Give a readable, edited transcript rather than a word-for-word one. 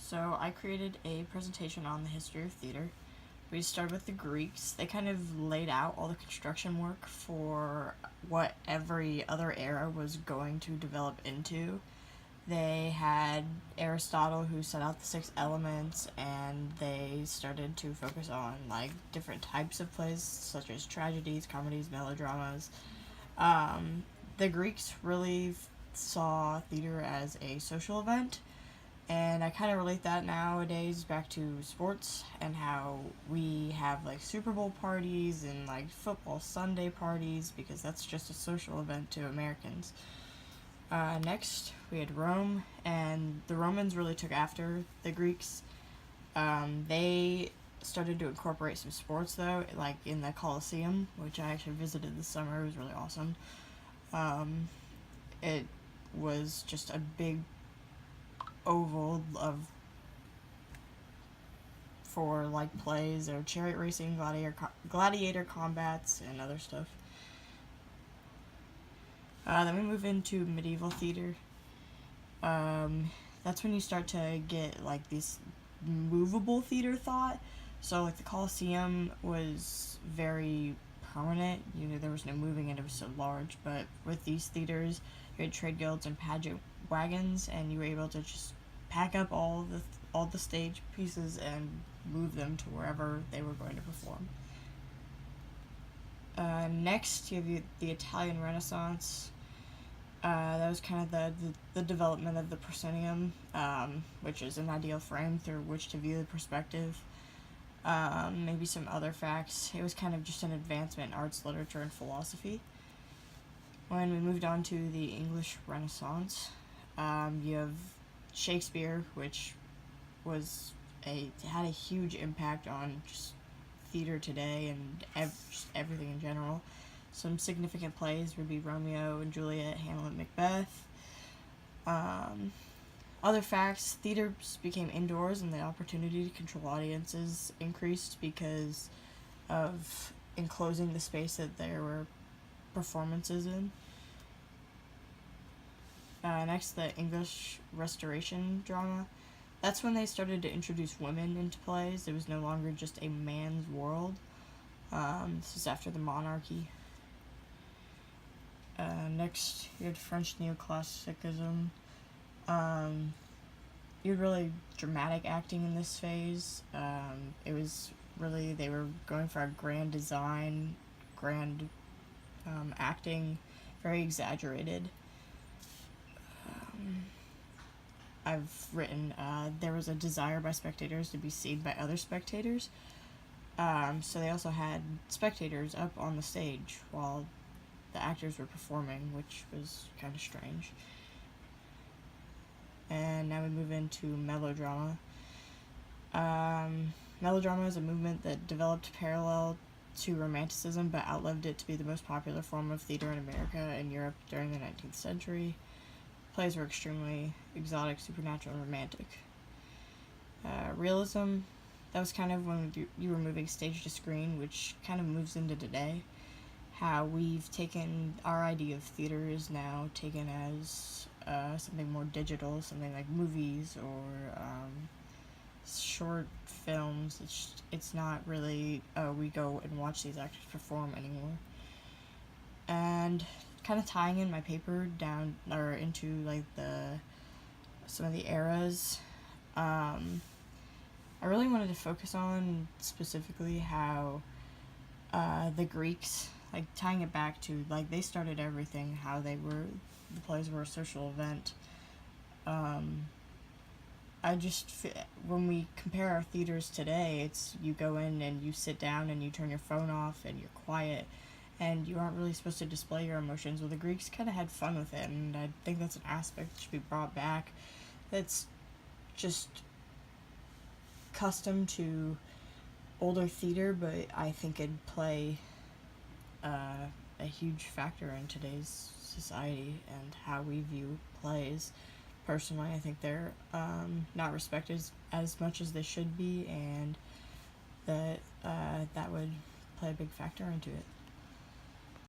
So I created a presentation on the history of theater. We started with the Greeks. They kind of laid out all the construction work for what every other era was going to develop into. They had Aristotle who set out the six elements, and they started to focus on like different types of plays such as tragedies, comedies, melodramas. The Greeks really saw theater as a social event, and I kind of relate that nowadays back to sports and how we have like Super Bowl parties and like football Sunday parties because that's just a social event to Americans. Next, we had Rome, and the Romans really took after the Greeks. They started to incorporate some sports though, like in the Colosseum, which I actually visited this summer. It was really awesome. It was just a big oval of for like plays or chariot racing, gladiator combats, and other stuff. Then we move into medieval theater. That's when you start to get like this movable theater thought. So like the Colosseum was very permanent. There was no moving and it was so large. But with these theaters, you had trade guilds and pageant wagons, and you were able to just pack up all the stage pieces and move them to wherever they were going to perform. Next, you have the Italian Renaissance. That was kind of the development of the proscenium, which is an ideal frame through which to view the perspective. Maybe some other facts. It was kind of just an advancement in arts, literature, and philosophy. When we moved on to the English Renaissance, you have Shakespeare, which had a huge impact on just theater today and just everything in general. Some significant plays would be Romeo and Juliet, Hamlet, Macbeth. Other facts, theaters became indoors and the opportunity to control audiences increased because of enclosing the space that there were performances in. Next, the English Restoration drama. That's when they started to introduce women into plays. It was no longer just a man's world. This is after the monarchy. Next, you had French neoclassicism. You had really dramatic acting in this phase. It was really, they were going for a grand design, grand acting, very exaggerated. I've written, there was a desire by spectators to be seen by other spectators. So they also had spectators up on the stage while the actors were performing, which was kind of strange. And now we move into melodrama. Melodrama is a movement that developed parallel to Romanticism but outlived it to be the most popular form of theater in America and Europe during the 19th century. Plays were extremely exotic, supernatural, and romantic. Realism, that was kind of when you were moving stage to screen, which kind of moves into today. How we've taken our idea of theater is now taken as something more digital, something like movies or short films. It's not really we go and watch these actors perform anymore. And kind of tying in my paper down or into like some of the eras, I really wanted to focus on specifically how the Greeks, like tying it back to like they started everything, how the plays were a social event. When we compare our theaters today, it's you go in and you sit down and you turn your phone off and you're quiet and you aren't really supposed to display your emotions. Well, the Greeks kind of had fun with it, and I think that's an aspect that should be brought back. That's just custom to older theater, but I think it'd play a huge factor in today's society and how we view plays. Personally, I think they're not respected as much as they should be, and that would play a big factor into it.